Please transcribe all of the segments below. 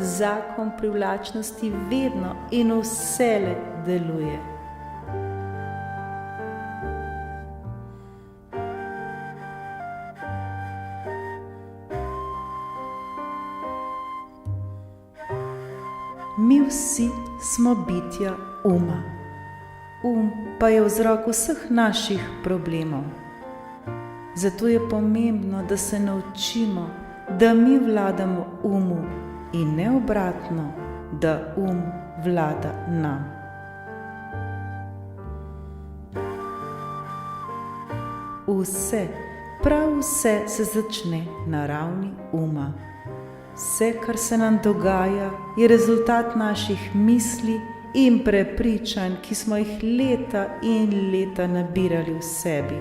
zakon privlačnosti vedno in vselej deluje. Mi vsi smo bitja uma. Pa je vzrok vseh naših problemov. Zato je pomembno, da se naučimo, da mi vladamo umu in ne obratno, da vlada nam. Vse, prav vse se začne na ravni uma. Vse, kar se nam dogaja, je rezultat naših misli in prepričanj, ki smo jih leta in leta nabirali v sebi.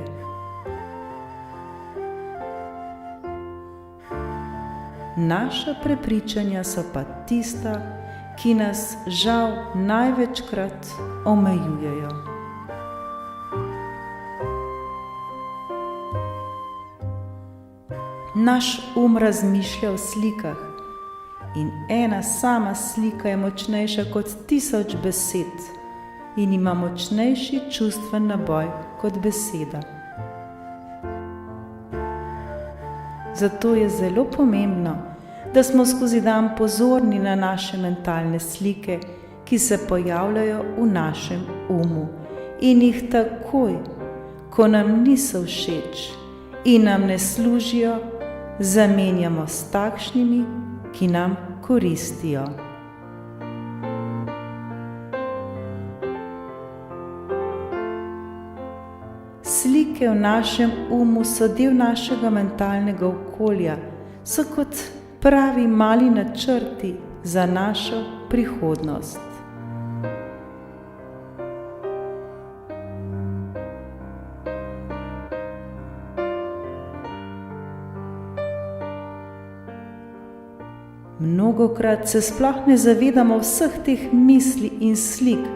Naša prepričanja so pa tista, ki nas žal največkrat omejujejo. Naš razmišlja o slikah in ena sama slika je močnejša kot 1000 besed in ima močnejši čustven naboj kot beseda. Zato je zelo pomembno, da smo skozi dan pozorni na naše mentalne slike, ki se pojavljajo v našem umu in jih takoj, ko nam niso všeč in nam ne služijo, zamenjamo s takšnimi, ki nam koristijo. Slike v našem umu so del našega mentalnega okolja, so kot pravi mali načrti za našo prihodnost. Mnogokrat se sploh ne zavedamo vseh teh misli in slik,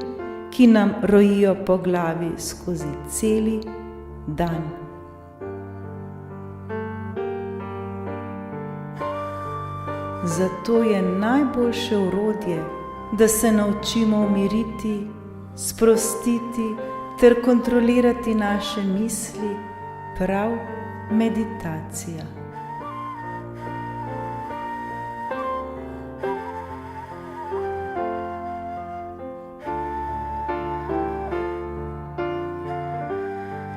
ki nam rojijo po glavi skozi celi dan. Zato je najboljše orodje, da se naučimo umiriti, sprostiti ter kontrolirati naše misli, prav meditacija.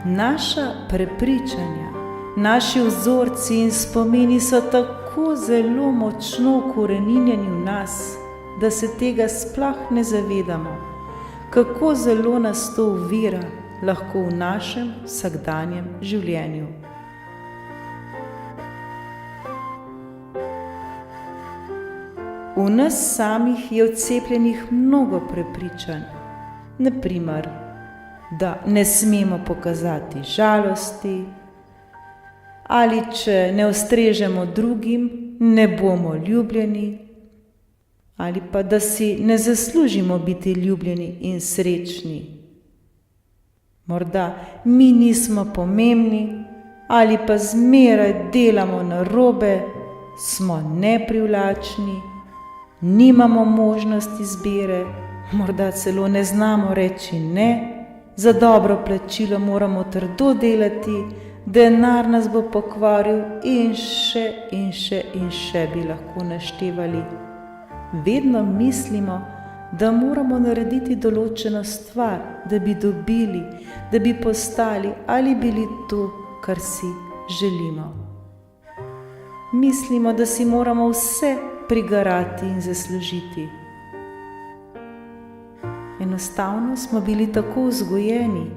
Naša prepričanja, naši vzorci in spomini so tako zelo močno ukoreninjeni v nas, da se tega sploh ne zavedamo, kako zelo nas to ovira lahko v našem vsakdanjem življenju. V nas samih je vcepljenih mnogo prepričanj, na primer, da ne smemo pokazati žalosti, ali če ne ustrežemo drugim, ne bomo ljubljeni, ali pa da si ne zaslužimo biti ljubljeni in srečni. Morda mi nismo pomembni, ali pa zmeraj delamo narobe, smo neprivlačni, nimamo možnosti izbire, morda celo ne znamo reči ne, za dobro plačilo moramo trdo delati, denar nas bo pokvaril in še bi lahko naštevali. Vedno mislimo, da moramo narediti določeno stvar, da bi dobili, da bi postali ali bili to, kar si želimo. Mislimo, da si moramo vse prigarati in zaslužiti. Enostavno smo bili tako vzgojeni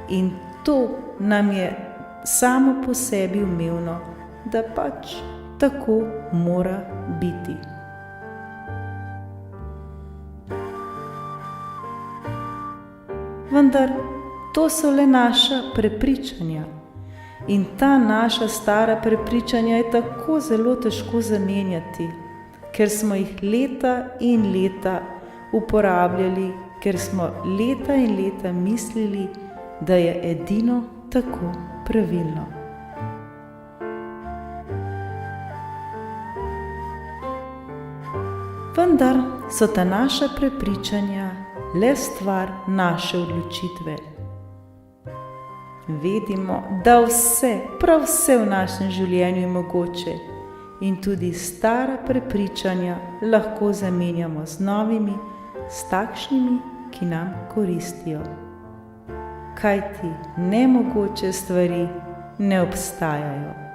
in to nam je samo po sebi umevno, da pač tako mora biti. Vendar to so le naša prepričanja in ta naša stara prepričanja je tako zelo težko zamenjati, ker smo jih leta in leta uporabljali, ker smo leta in leta mislili, da je edino tako pravilno. vendar so ta naša prepričanja le stvar naše odločitve. Vedimo, da vse, prav vse v našem življenju je mogoče in tudi stara prepričanja lahko zamenjamo z novimi, s takšnimi, ki nam koristijo. Kajti nemogoče stvari ne obstajajo.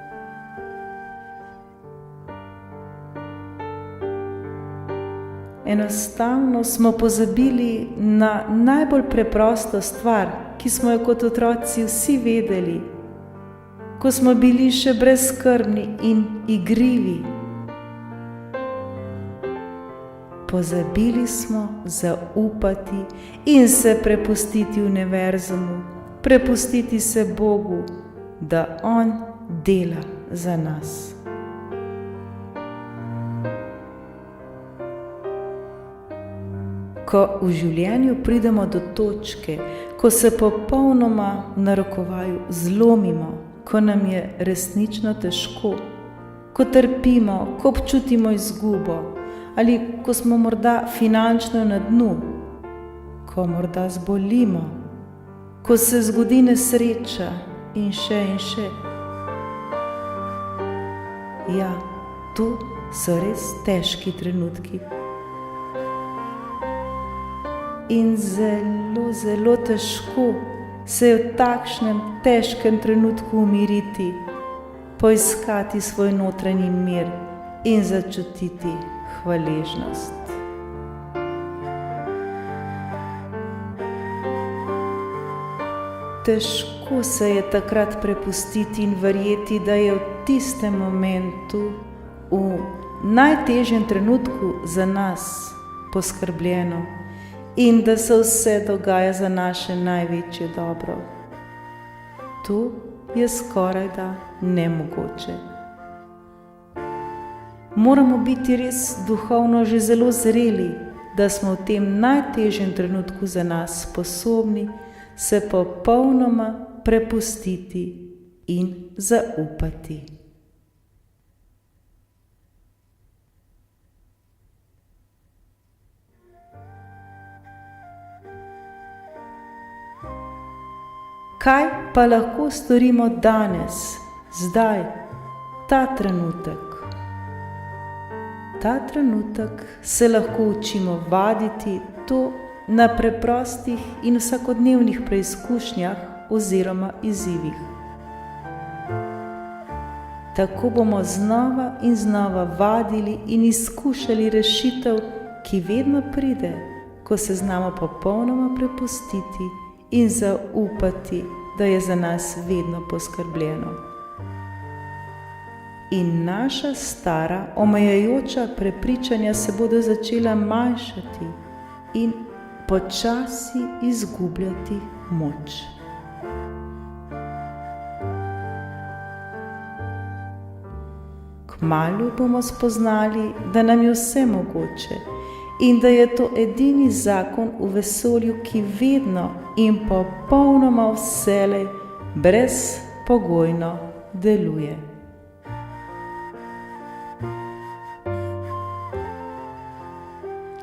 Enostavno smo pozabili na najbolj preprosto stvar, ki smo jo kot otroci vsi vedeli, ko smo bili še brezskrbni in igrivi. Pozabili smo zaupati in se prepustiti univerzumu, prepustiti se Bogu, da On dela za nas. Ko v življenju pridemo do točke, ko se popolnoma v narekovaju zlomimo, ko nam je resnično težko, ko trpimo, ko občutimo izgubo, ali ko smo morda finančno na dnu, ko morda zbolimo, ko se zgodi nesreča in še in še. Ja, to so res težki trenutki. In zelo, zelo težko se je v takšnem težkem trenutku umiriti, poiskati svoj notranji mir in začutiti hvaležnost. Težko se je takrat prepustiti in verjeti, da je v tistem momentu, v najtežjem trenutku za nas poskrbljeno in da se vse dogaja za naše največje dobro. To je skorajda nemogoče. Moramo biti res duhovno že zelo zreli, da smo v tem najtežjem trenutku za nas sposobni se popolnoma prepustiti in zaupati. Kaj pa lahko storimo danes, zdaj, ta trenutek? Ta trenutek se lahko učimo vaditi to na preprostih in vsakodnevnih preizkušnjah oziroma izzivih. Tako bomo znova in znova vadili in izkušali rešitev, ki vedno pride, ko se znamo popolnoma prepustiti in zaupati, da je za nas vedno poskrbljeno. In naša stara, omejujoča prepričanja se bodo začela manjšati in počasi izgubljati moč. Kmalu bomo spoznali, da nam je vse mogoče in da je to edini zakon v vesolju, ki vedno in popolnoma vselej brezpogojno deluje.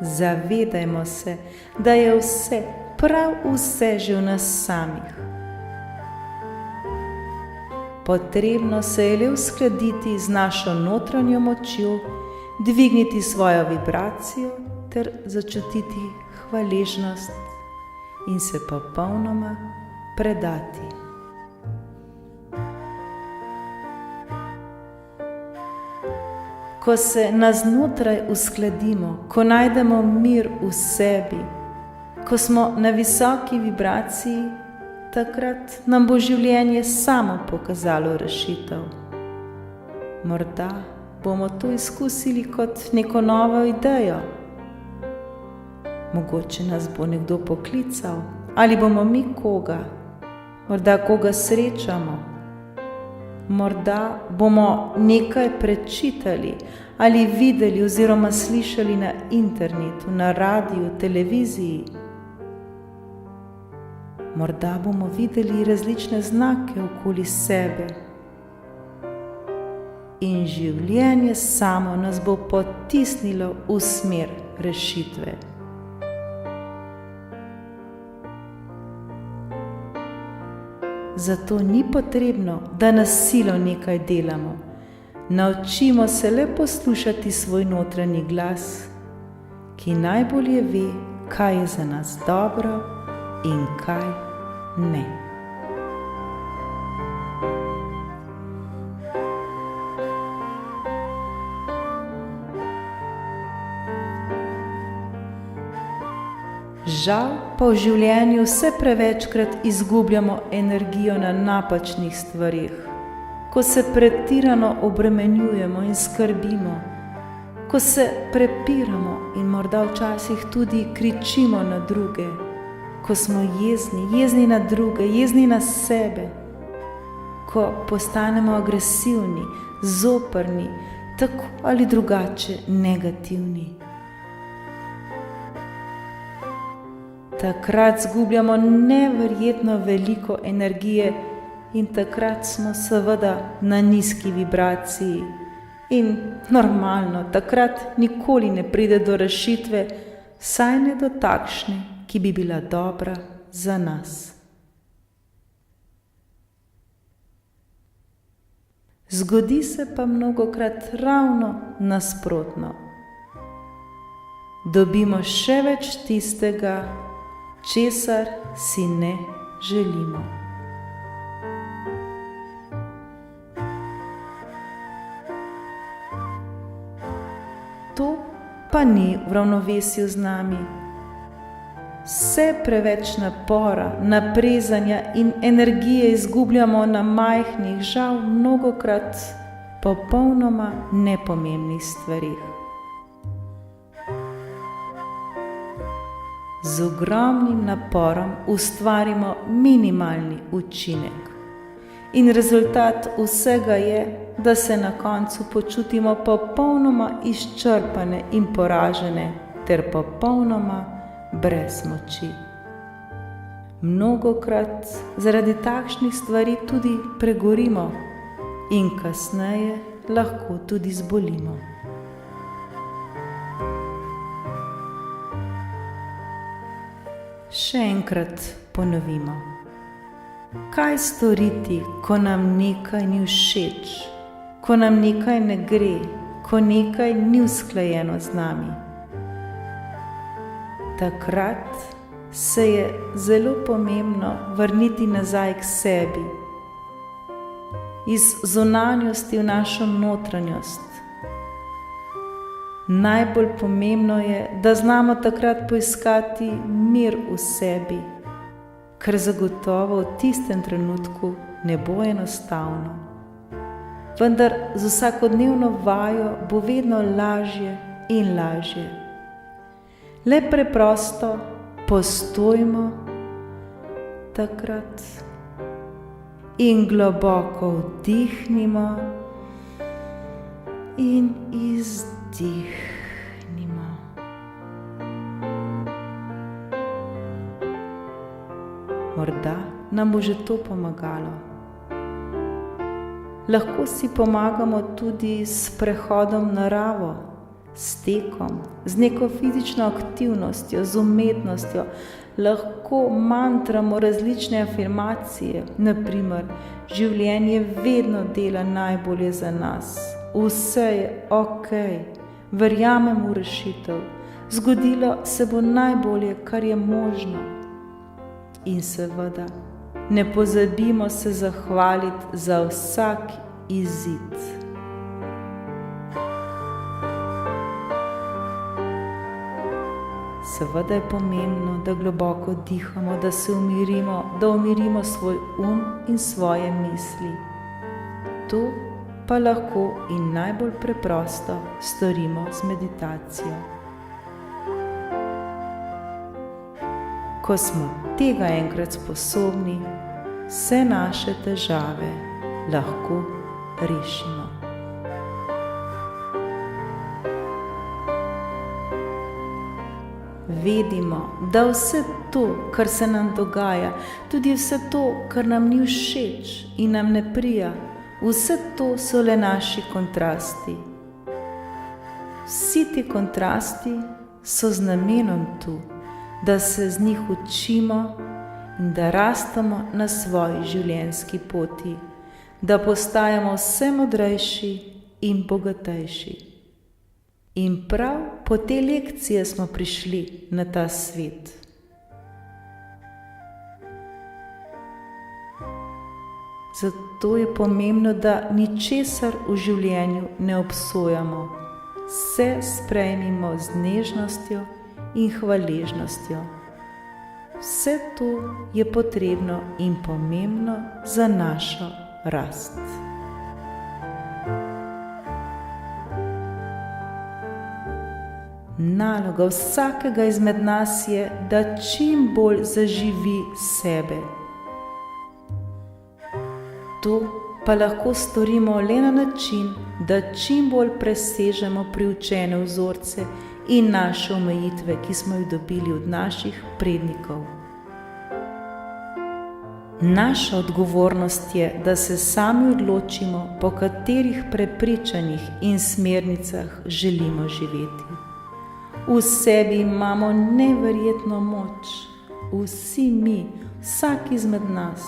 Zavedajmo se, da je vse, prav vse že v nas samih. Potrebno se je le uskladiti z našo notranjo močjo, dvigniti svojo vibracijo ter začutiti hvaležnost in se popolnoma predati. Ko se naznotraj uskladimo, ko najdemo mir v sebi, ko smo na visoki vibraciji, takrat nam bo življenje samo pokazalo rešitev. Morda bomo to izkusili kot neko novo idejo. Mogoče nas bo nekdo poklical, ali bomo mi koga, morda koga srečamo. Morda bomo nekaj prečitali ali videli oziroma slišali na internetu, na radiju, televiziji. Morda bomo videli različne znake okoli sebe. in življenje samo nas bo potisnilo v smer rešitve. Zato ni potrebno, da na silo nekaj delamo. Naučimo se le poslušati svoj notranji glas, ki najbolje ve, kaj je za nas dobro in kaj ne. Žal pa v življenju vse prevečkrat izgubljamo energijo na napačnih stvarih, ko se pretirano obremenjujemo in skrbimo, ko se prepiramo in morda včasih tudi kričimo na druge, ko smo jezni na druge, jezni na sebe, ko postanemo agresivni, zoprni, tako ali drugače negativni. Takrat zgubljamo neverjetno veliko energije in takrat smo seveda na nizki vibraciji. In normalno, takrat nikoli ne pride do rešitve, saj ne do takšne, ki bi bila dobra za nas. Zgodi se pa mnogokrat ravno nasprotno. Dobimo še več tistega, česar si ne želimo. To pa ni v ravnovesju z nami. Vse preveč napora, naprezanja in energije izgubljamo na majhnih, žal mnogokrat popolnoma nepomembnih stvarih. Z ogromnim naporom ustvarimo minimalni učinek. In rezultat vsega je, da se na koncu počutimo popolnoma izčrpane in poražene ter popolnoma brez moči. Mnogokrat zaradi takšnih stvari tudi pregorimo in kasneje lahko tudi zbolimo. Še enkrat ponovimo. Kaj storiti, ko nam nekaj ni všeč, ko nam nekaj ne gre, ko nekaj ni usklajeno z nami? Takrat se je zelo pomembno vrniti nazaj k sebi, iz zunanjosti v našo notranjost. Najbolj pomembno je, da znamo takrat poiskati mir v sebi, kar zagotovo v tistem trenutku ne bo enostavno. Vendar z vsakodnevno vajo bo vedno lažje in lažje. Le preprosto postojimo takrat in globoko vdihnimo in izdihnimo. Morda nam bo že to pomagalo. Lahko si pomagamo tudi s prehodom v naravo, s tekom, z neko fizično aktivnostjo, z umetnostjo. Lahko mantramo različne afirmacije, na primer, življenje vedno dela najbolje za nas, vse je okej, verjamem v rešitev, zgodilo se bo najbolje, kar je možno. In seveda, ne pozabimo se zahvaliti za vsak izid. Seveda je pomembno, da globoko dihamo, da se umirimo, da umirimo svoj in svoje misli. To pa lahko in najbolj preprosto storimo z meditacijo. Ko smo tega enkrat sposobni, vse naše težave lahko rešimo. Vedimo, da vse to, kar se nam dogaja, tudi vse to, kar nam ni všeč in nam ne prija, Vse to so le naši kontrasti. Vsi ti kontrasti so z namenom tu, da se z njih učimo in da rastemo na svoji življenjski poti, da postajamo vse modrejši in bogatejši. In prav po te lekcije smo prišli na ta svet. Zato je pomembno, da ničesar v življenju ne obsojamo, vse sprejmimo z nežnostjo in hvaležnostjo. Vse to je potrebno in pomembno za našo rast. Naloga vsakega izmed nas je, da čim bolj zaživi sebe. To pa lahko storimo le na način, da čim bolj presežemo priučene vzorce in naše omejitve, ki smo jih dobili od naših prednikov. Naša odgovornost je, da se sami odločimo, po katerih prepričanjih in smernicah želimo živeti. V sebi imamo neverjetno moč, vsi mi, vsak izmed nas.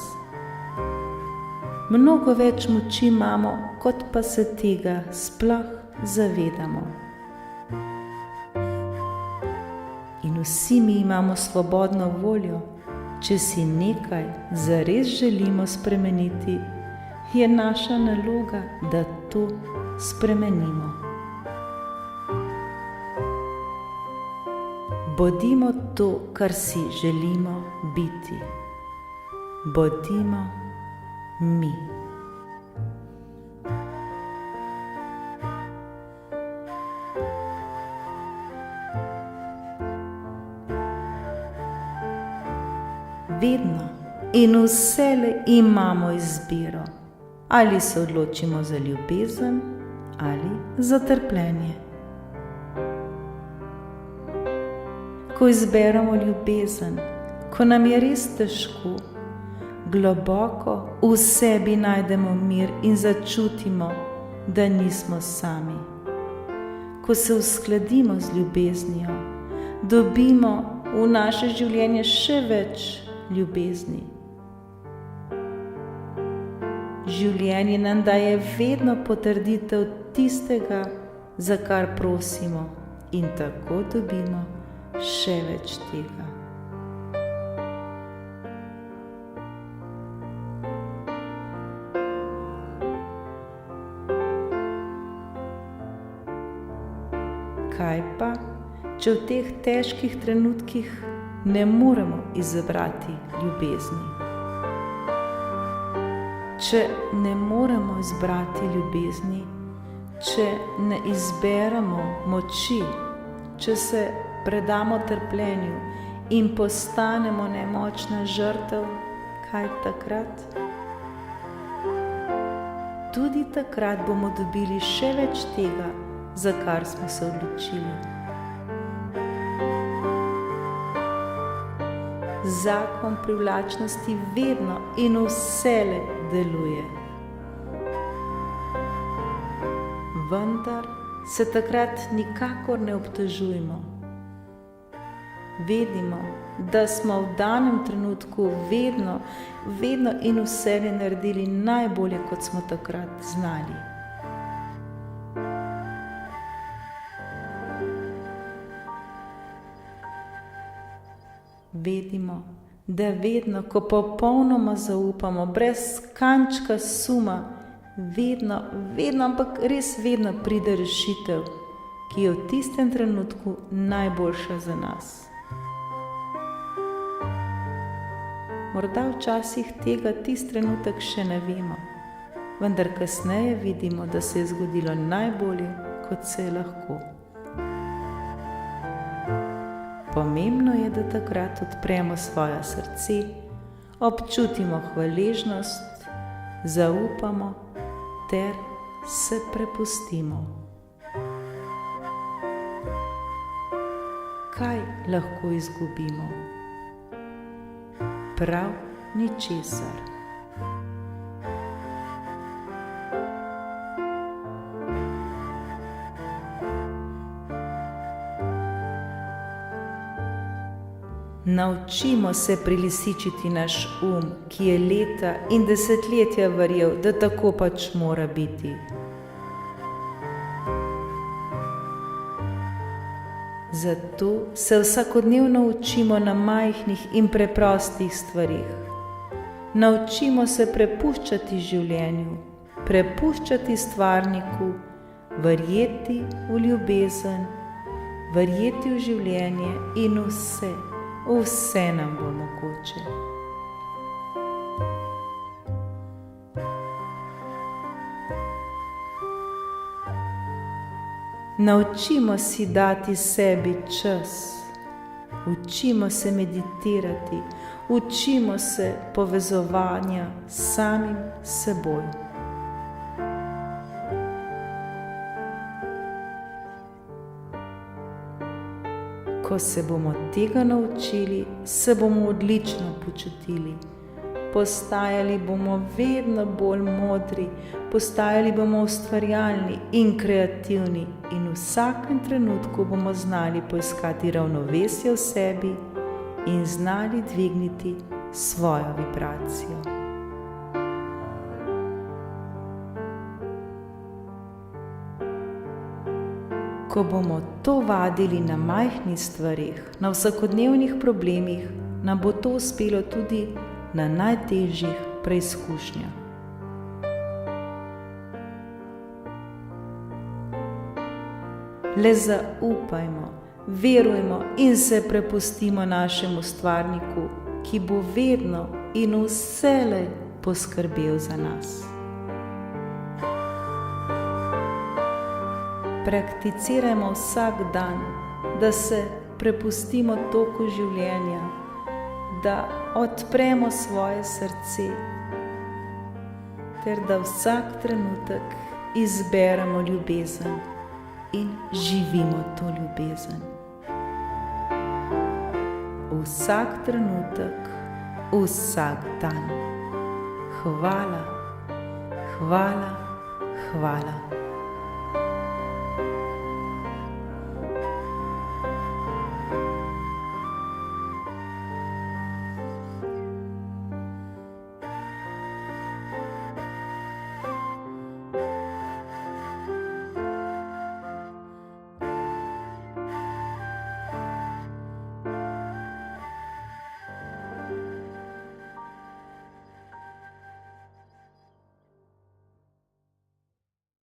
Mnogo več moči imamo, kot pa se tega sploh zavedamo. In vsi mi imamo svobodno voljo. Če si nekaj zares želimo spremeniti, je naša naloga, da to spremenimo. Bodimo to, kar si želimo biti. Bodimo mi. Vedno in vselej imamo izbiro, ali se odločimo za ljubezen ali za trpljenje. Ko izberemo ljubezen, ko nam je res težko, globoko v sebi najdemo mir in začutimo, da nismo sami. Ko se uskladimo z ljubeznijo, dobimo v naše življenje še več ljubezni. Življenje nam daje vedno potrditev tistega, za kar prosimo, in tako dobimo še več tega. Kaj pa, če v teh težkih trenutkih ne moremo izbrati ljubezni? Če ne moremo izbrati ljubezni, če ne izberemo moči, če se predamo trpljenju in postanemo nemočna žrtev, kaj takrat? Tudi takrat bomo dobili še več tega, za kar smo se odločili. Zakon privlačnosti vedno in vselej deluje. Vendar se takrat nikakor ne obtožujmo. Vedimo, da smo v danem trenutku vedno in vselej naredili najbolje, kot smo takrat znali. Vedimo, da vedno, ko popolnoma zaupamo, brez kančka suma, vedno, ampak res vedno pride rešitev, ki je v tistem trenutku najboljša za nas. Morda včasih tega tisti trenutek še ne vemo, vendar kasneje vidimo, da se je zgodilo najbolje, kot se je lahko. Pomembno je, da takrat odpremo svoje srce, občutimo hvaležnost, zaupamo ter se prepustimo. Kaj lahko izgubimo? Prav ničesar. Naučimo se prilisičiti naš ki je leta in desetletja verjel, da tako pač mora biti. Zato se vsakodnevno učimo na majhnih in preprostih stvarih. Naučimo se prepuščati življenju, prepuščati stvarniku, verjeti v ljubezen, verjeti v življenje in vse nam bo mogoče. Naučimo si dati sebi čas, učimo se meditirati, učimo se povezovanja s samim seboj. Ko se bomo tega naučili, se bomo odlično počutili. Postajali bomo vedno bolj modri, postajali bomo ustvarjalni in kreativni in v vsakem trenutku bomo znali poiskati ravnovesje v sebi in znali dvigniti svojo vibracijo. Ko bomo to vadili na majhnih stvareh, na vsakodnevnih problemih, nam bo to uspelo tudi na najtežjih preizkušnjah. Le zaupajmo, verujmo in se prepustimo našemu stvarniku, ki bo vedno in vselej poskrbel za nas. Prakticirajmo vsak dan, da se prepustimo toku življenja, da odpremo svoje srce, ter da vsak trenutek izberemo ljubezen in živimo to ljubezen. Vsak trenutek, vsak dan. Hvala, hvala, hvala.